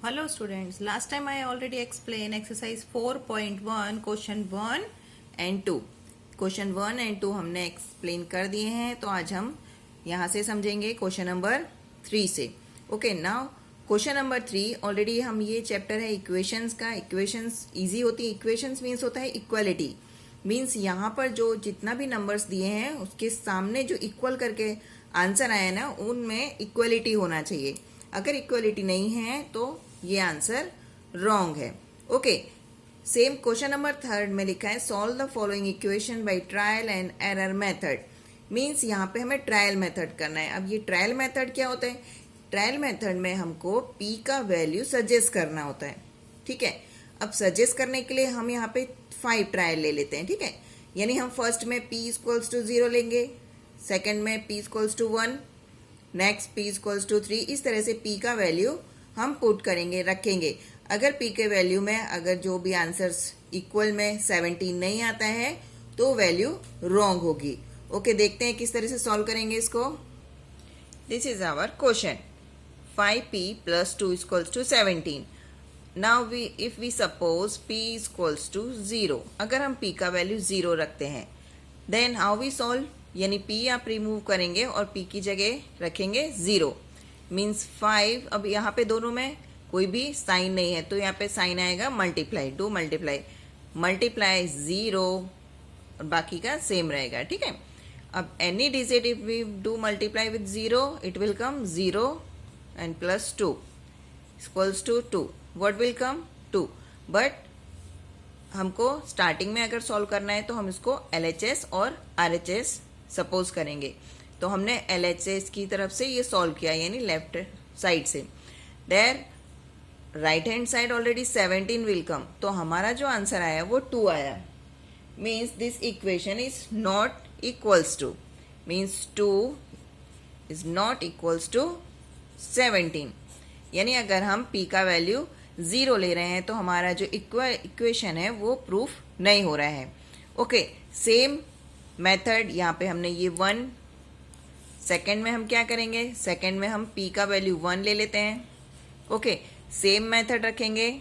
Hello students, last time I already explained exercise 4.1 question 1 and 2. Question 1 and 2 हमने explain कर दिए हैं, तो आज हम यहाँ से समझेंगे क्वेश्चन नंबर 3 से. Okay, now question number 3 already हम ये चैप्टर है इक्वेशंस का. इक्वेशंस इजी होती है. इक्वेशंस मीन्स होता है इक्वलिटी. मीन्स यहाँ पर जो जितना भी नंबर्स दिए हैं उसके सामने जो इक्वल करके आंसर आया ना, उनमें इक्वलिटी होना चाहिए. अगर इक्वलिटी नहीं है तो ये आंसर रॉन्ग है. ओके, सेम क्वेश्चन नंबर 3 में लिखा है solve the following equation by trial and error method. Means यहाँ पे हमें ट्रायल मेथड करना है. अब ये ट्रायल मेथड क्या होता है? ट्रायल मेथड में हमको p का वैल्यू सजेस्ट करना होता है. ठीक है, अब सजेस्ट करने के लिए हम यहाँ पे 5 ट्रायल ले लेते हैं. ठीक है, यानी हम फर्स्ट में p इक्वल्स टू 0 लेंगे, सेकेंड में p equals to 1, next p equals to 3. इस तरह से p का वैल्यू हम पुट करेंगे, रखेंगे. अगर p के वैल्यू में अगर जो भी आंसर्स इक्वल में 17 नहीं आता है तो वैल्यू रॉन्ग होगी. ओके, देखते हैं किस तरह से सॉल्व करेंगे इसको. This is our question. 5p plus 2 equals to 17. Now if we suppose p equals to 0, अगर हम p का वैल्यू 0 रखते हैं, देन हाउ वी सॉल्व. यानी p आप रिमूव करेंगे और p की जगह रखेंगे 0. मीन्स 5. अब यहाँ पे दोनों में कोई भी साइन नहीं है तो यहाँ पे साइन आएगा मल्टीप्लाई. डू मल्टीप्लाई 0 और बाकी का सेम रहेगा. ठीक है, अब any digit if we do multiply with 0 it will come 0 and plus 2 equals to 2. What will come 2. But हमको स्टार्टिंग में अगर सॉल्व करना है तो हम इसको LHS और RHS सपोज करेंगे. तो हमने LHS की तरफ से ये सॉल्व किया, यानी लेफ्ट साइड से. There right hand side already 17 will come. तो हमारा जो आंसर आया वो 2 आया. Means this equation is not equals to, means 2 is not equals to 17. यानी अगर हम p का वैल्यू 0 ले रहे हैं तो हमारा जो इक्वेशन है वो प्रूफ नहीं हो रहा है. ओके, सेम मेथड यहाँ पे हमने ये 1. सेकेंड में हम क्या करेंगे? सेकेंड में हम p का वैल्यू 1 ले लेते हैं. ओके, सेम मेथड रखेंगे.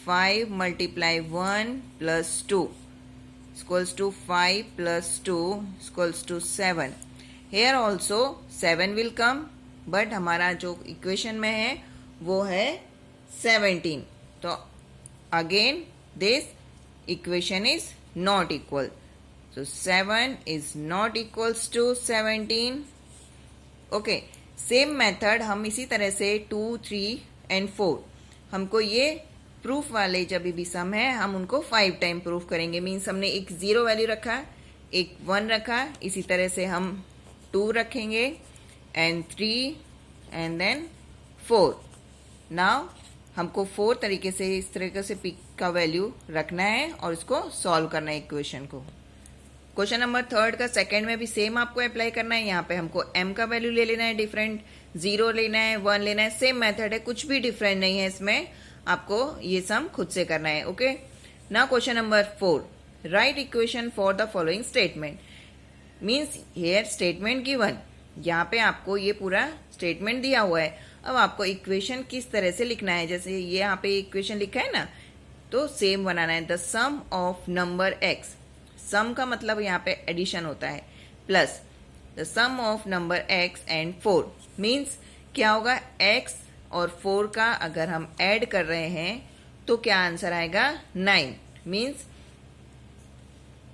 5 multiply 1 plus 2 equals to 5 plus 2 equals to 7. Here also 7 will come, but हमारा जो इक्वेशन में है वो है 17. तो again this equation is not equal. So 7 is not equals to 17. Okay, same method हम इसी तरह से 2, 3 एंड 4. हमको ये प्रूफ वाले जब भी सम है हम उनको 5 टाइम प्रूफ करेंगे. मीन्स हमने एक 0 वैल्यू रखा, एक 1 रखा, इसी तरह से हम 2 रखेंगे एंड 3 एंड देन 4. नाउ हमको 4 तरीके से इस तरीके से p का वैल्यू रखना है और इसको सॉल्व करना है इक्वेशन को. क्वेश्चन नंबर 3 का सेकंड में भी सेम आपको अप्लाई करना है. यहाँ पे हमको m का वैल्यू ले लेना है डिफरेंट, 0 लेना है, 1 लेना है. सेम मेथड है, कुछ भी डिफरेंट नहीं है इसमें. आपको ये सम खुद से करना है. Okay, now question number 4. Right equation for the following statement. Means here statement given. यहाँ पे आपको ये पूरा स्टेटमेंट दिया हुआ है. अब आपको इक्वेशन किस तरह से लिखना है, जैसे ये यहाँ पे इक्वेशन लिखा है ना, तो सेम बनाना है. The sum of number x. Sum का मतलब यहाँ पे एडिशन होता है, plus the sum of number x and 4. Means क्या होगा? x और 4 का अगर हम ऐड कर रहे हैं तो क्या आंसर आएगा? 9. Means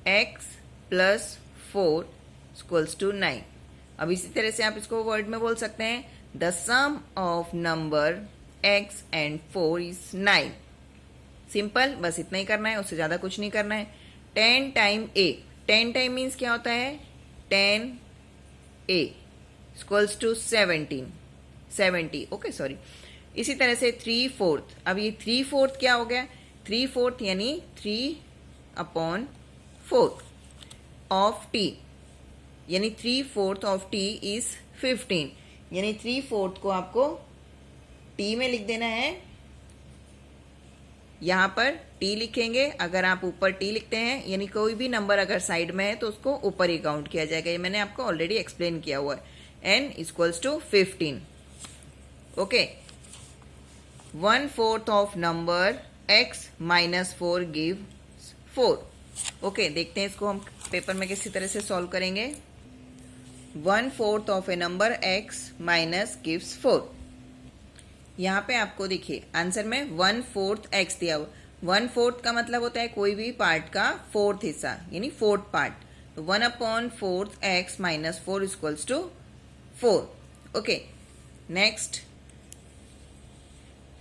x plus 4 equals to 9. अब इसी तरह से आप इसको वर्ड में बोल सकते हैं, the sum of number x and 4 is 9. Simple, बस इतना ही करना है, उससे ज्यादा कुछ नहीं करना है. 10 टाइम a. 10 टाइम मीन्स क्या होता है? 10a equals to 70. Okay, sorry. इसी तरह से 3/4. अब ये 3/4 क्या हो गया? 3/4 यानी 3/4 ऑफ t, यानी 3/4 ऑफ t इज 15. यानी 3/4 को आपको t में लिख देना है. यहाँ पर t लिखेंगे. अगर आप ऊपर t लिखते हैं, यानी कोई भी नंबर अगर साइड में है तो उसको ऊपर ही काउंट किया जाएगा. ये मैंने आपको ऑलरेडी एक्सप्लेन किया हुआ है. n equals to 15. Okay, 1/4 of number x minus 4 give 4। ओके, देखते हैं इसको हम पेपर में किसी तरह से सॉल्व करेंगे। 1/4 of A number x minus gives 4। यहाँ पे आपको देखिए आंसर में 1/4 x दिया हुआ। 1/4 का मतलब होता है कोई भी पार्ट का फोर्थ हिस्सा, यानी फोर्थ पार्ट। तो 1/4 x minus 4 equals to 4। Okay, next,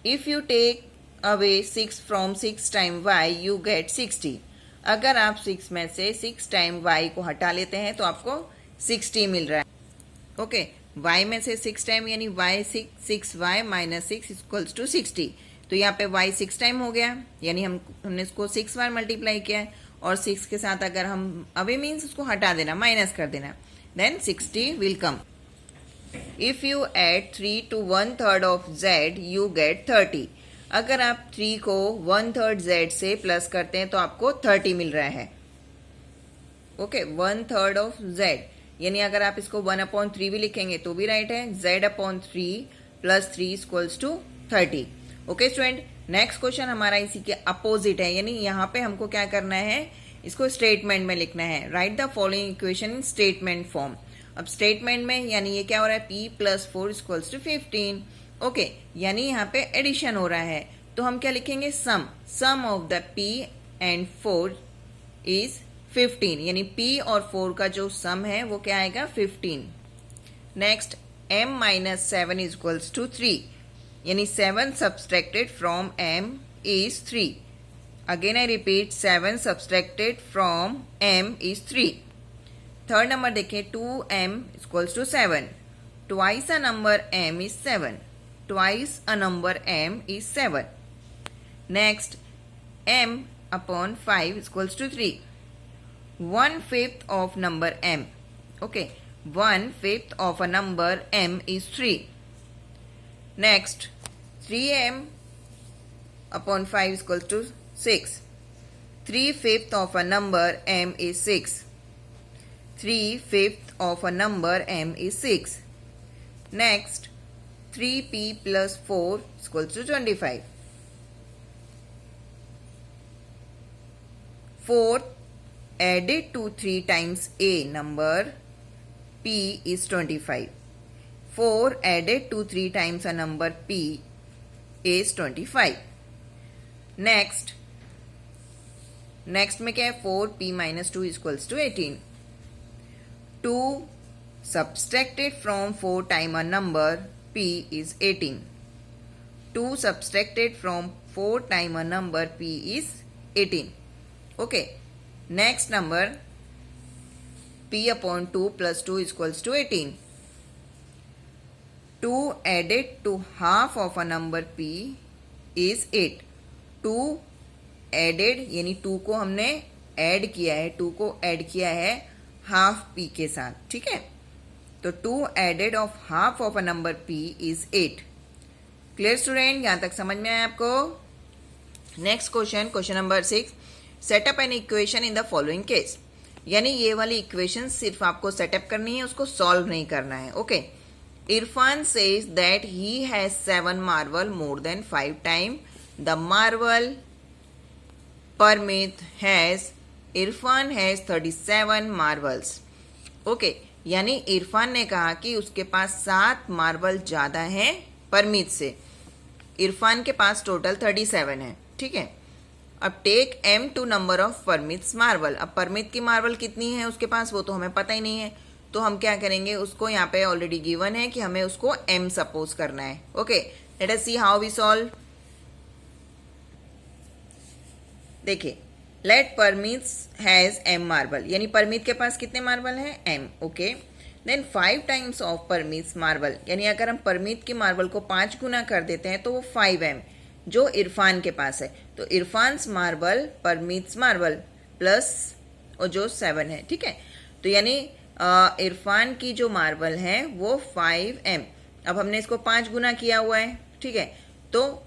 if you take away 6 from 6 time y you get 60। अगर आप 6 में से 6 टाइम y को हटा लेते हैं तो आपको 60 मिल रहा है। ओके, y में से 6 टाइम यानी y 6y minus 6 equals to 60। तो यहाँ पे y 6 टाइम हो गया, यानी हमने इसको 6 बार मल्टीप्लाई किया है, और 6 के साथ अगर हम अवे मीन्स उसको हटा देना, माइनस कर देना, then 60 will come. If you add 3 to 1/3 of z you get 30। अगर आप 3 को 1/3 z से प्लस करते हैं तो आपको 30 मिल रहा है। ओके, 1/3 ऑफ z, यानी अगर आप इसको 1/3 भी लिखेंगे तो भी राइट है। z/3 plus 3 equals to 30। Okay student, next question हमारा इसी के अपोजिट है, यानी यहाँ पे हमको क्या करना है, इसको स्टेटमेंट में लिखना है। Right the following equation in statement form. अब स्टेटमेंट में यानी ये क्या हो रहा है, p + 4 इक्वल्स टू 15। ओके, यानी यहाँ पे एडिशन हो रहा है, तो हम क्या लिखेंगे, sum of the p and 4 is 15, यानी p और 4 का जो सम है वो क्या आएगा, 15। नेक्स्ट, m - 7 इक्वल्स टू 3, यानी 7 subtracted from m is 3। Again I repeat, 7 subtracted from m is 3। Third number देखें, 2m equals to 7। Twice a number m is 7। Twice a number m is 7। Next, m/5 equals to 3। 1/5 of number m। Okay, 1/5 of a number m is 3। Next, 3m/5 equals to 6। 3/5 of a number m is 6। 3/5 of a number m is 6. Next, 3p plus 4 equals to 25. 4 added to 3 times a number p is 25. 4 added to 3 times a number p is 25. Next में क्या है, 4p minus 2 equals to 18. 2 subtracted from 4 times a number p is 18. 2 subtracted from 4 times a number p is 18. Okay. Next number, p/2 plus 2 equals to 18. 2 added to half of a number p is 8. 2 added यानी 2 को हमने add किया है, 2 को add किया है half p के साथ, ठीक है। तो 2 added of half of a number p is 8। Clear student, यहां तक समझ में आया आपको। Next question number 6, set up an equation in the following case. यानी ये वाली इक्वेशन सिर्फ आपको सेटअप करनी है, उसको सॉल्व नहीं करना है। Okay, Irfan says that he has 7 marble more than 5 time the marble Parmit has Irfan has 37 marbles. Okay, यानी इरफान ने कहा कि उसके पास 7 मार्बल ज्यादा है परमित से। इरफान के पास टोटल 37 है, ठीक है। अब take m to number of Paramit's marble. अब परमित की मार्बल कितनी है उसके पास, वो तो हमें पता ही नहीं है, तो हम क्या करेंगे, उसको यहाँ पे ऑलरेडी गिवन है कि हमें उसको m सपोज करना है। Okay, let us see how we solve. देखिए, let Paramit's has m marble, यानी परमित के पास कितने मार्बल हैं, m। Okay, then 5 times of Paramit's marble, यानी अगर हम परमित की मार्बल को 5 गुना कर देते हैं तो वो 5m जो इरफान के पास है। तो इरफान्स मार्बल परमित्स मार्बल प्लस और जो 7 है, ठीक है। तो यानी इरफान की जो मार्बल है वो 5m। अब हमने इसको 5 गुना किया हुआ है, ठीक है, तो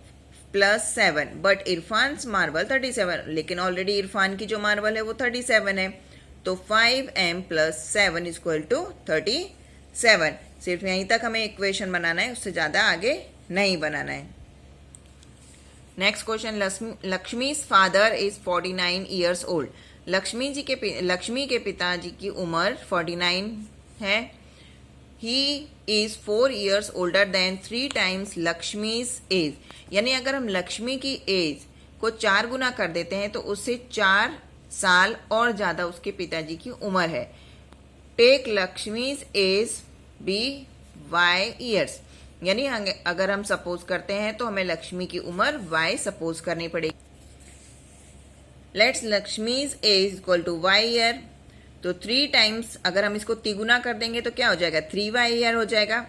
+7, बट इरफान्स मार्बल 37, लेकिन ऑलरेडी इरफान की जो मार्बल है वो 37 है, तो 5m + 7 = 37। सिर्फ यहीं तक हमें इक्वेशन बनाना है, उससे ज़्यादा आगे नहीं बनाना है। Next question, Lakshmi's father is 49 years old. Lakshmi के पिताजी की उम्र 49 है। He is 4 years older than 3 times Lakshmi's age. यानी अगर हम लक्ष्मी की एज को 4 गुना कर देते हैं तो उससे 4 साल और ज्यादा उसके पिताजी की उम्र है। Take Lakshmi's age be y years. यानी अगर हम सपोज करते हैं तो हमें लक्ष्मी की उम्र y सपोज करनी पड़ेगी। Let's Lakshmi's age equal to y year. तो 3 टाइम्स अगर हम इसको तिगुना कर देंगे तो क्या हो जाएगा, 3y ईयर हो जाएगा।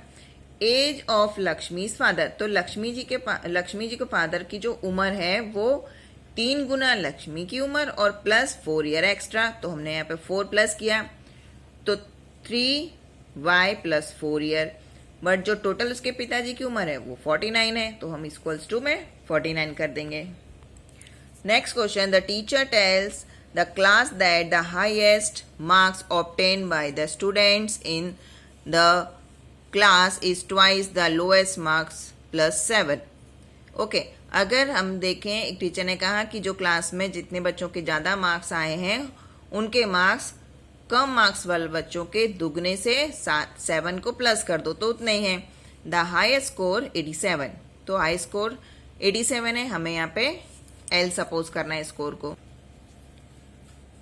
एज ऑफ लक्ष्मी's फादर, तो लक्ष्मी जी के फादर की जो उम्र है वो 3 गुना लक्ष्मी की उम्र और प्लस 4 ईयर एक्स्ट्रा। तो हमने यहाँ पे 4 प्लस किया तो 3y प्लस 4 ईयर। बट जो टोटल उसके पिताजी की उम्र है वो 49 है, तो हम इक्वल्स टू में 49 कर देंगे। Next question, the teacher tells the class that the highest marks obtain by the students in the class is twice the lowest marks plus 7। Okay, अगर हम देखें, एक टीचर ने कहा कि जो क्लास में जितने बच्चों के ज्यादा मार्क्स आए हैं उनके मार्क्स कम मार्क्स वाले बच्चों के दुगने से 7 को प्लस कर दो तो उतने ही है। द हाईएस्ट स्कोर 87, तो हाई स्कोर 87 है। हमें यहाँ पे L सपोज करना है स्कोर को।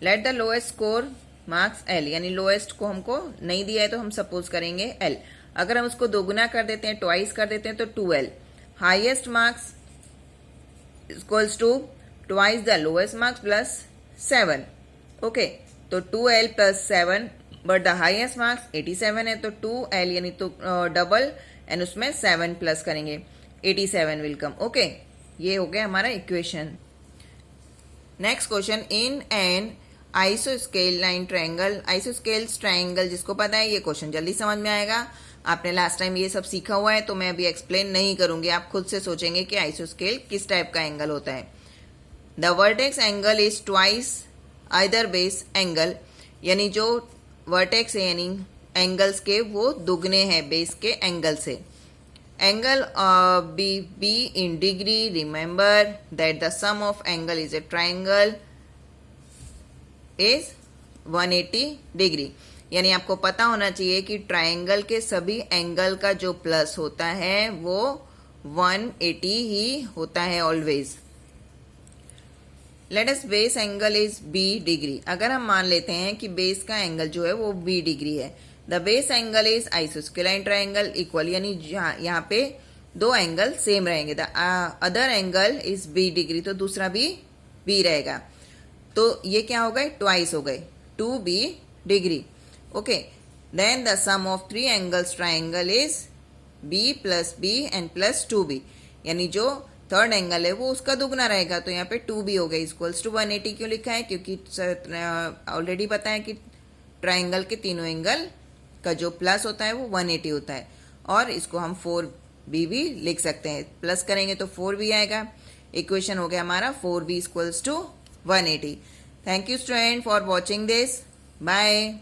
Let the lowest score marks L, यानी लोएस्ट को हमको नहीं दिया है तो हम सपोज करेंगे L। अगर हम उसको दोगुना कर देते हैं, ट्वाइस कर देते हैं तो 2L। Highest marks equals to twice the lowest marks plus 7। Okay, तो 2L plus 7, but the highest marks 87 है तो 2L यानी तो डबल एंड उसमें 7 प्लस करेंगे, 87 विल कम। ओके, ये हो गया हमारा equation. Next question, in an isosceles triangle. Isosceles triangle जिसको पता है ये क्वेश्चन जल्दी समझ में आएगा। आपने लास्ट टाइम ये सब सीखा हुआ है तो मैं अभी एक्सप्लेन नहीं करूंगी, आप खुद से सोचेंगे कि आइसोस्केल किस टाइप का एंगल होता है। The vertex angle is twice either base angle, यानी जो वर्टेक्स है यानी एंगल्स के वो दुगने हैं बेस के एंगल से। Angle B in degree, remember that the sum of angle is a triangle is 180 degree. यानी आपको पता होना चाहिए कि ट्राइंगल के सभी एंगल का जो प्लस होता है वो 180 ही होता है always. Let us base angle is b degree. अगर हम मान लेते हैं कि बेस का एंगल जो है वो b डिग्री है, the base angle is isosceles triangle equal, यानी यहाँ पे दो एंगल सेम रहेंगे। The other angle is b degree, तो दूसरा भी b रहेगा, तो ये क्या हो गए, ट्वाइस हो गए, 2b degree. Okay, then the sum of 3 angles triangle is b plus b and plus 2b, यानी जो थर्ड एंगल है वो उसका दुगना रहेगा, तो यहाँ पे 2b हो गया इक्वल्स टू 180। क्यों लिखा है, क्योंकि ऑलरेडी पता है कि ट्राइंगल के तीनों एंगल का जो प्लस होता है वो 180 होता है। और इसको हम 4b भी लिख सकते हैं, प्लस करेंगे तो 4b आएगा। इक्वेशन हो गया हमारा 4b equals to 180। Thank you student for watching this, bye.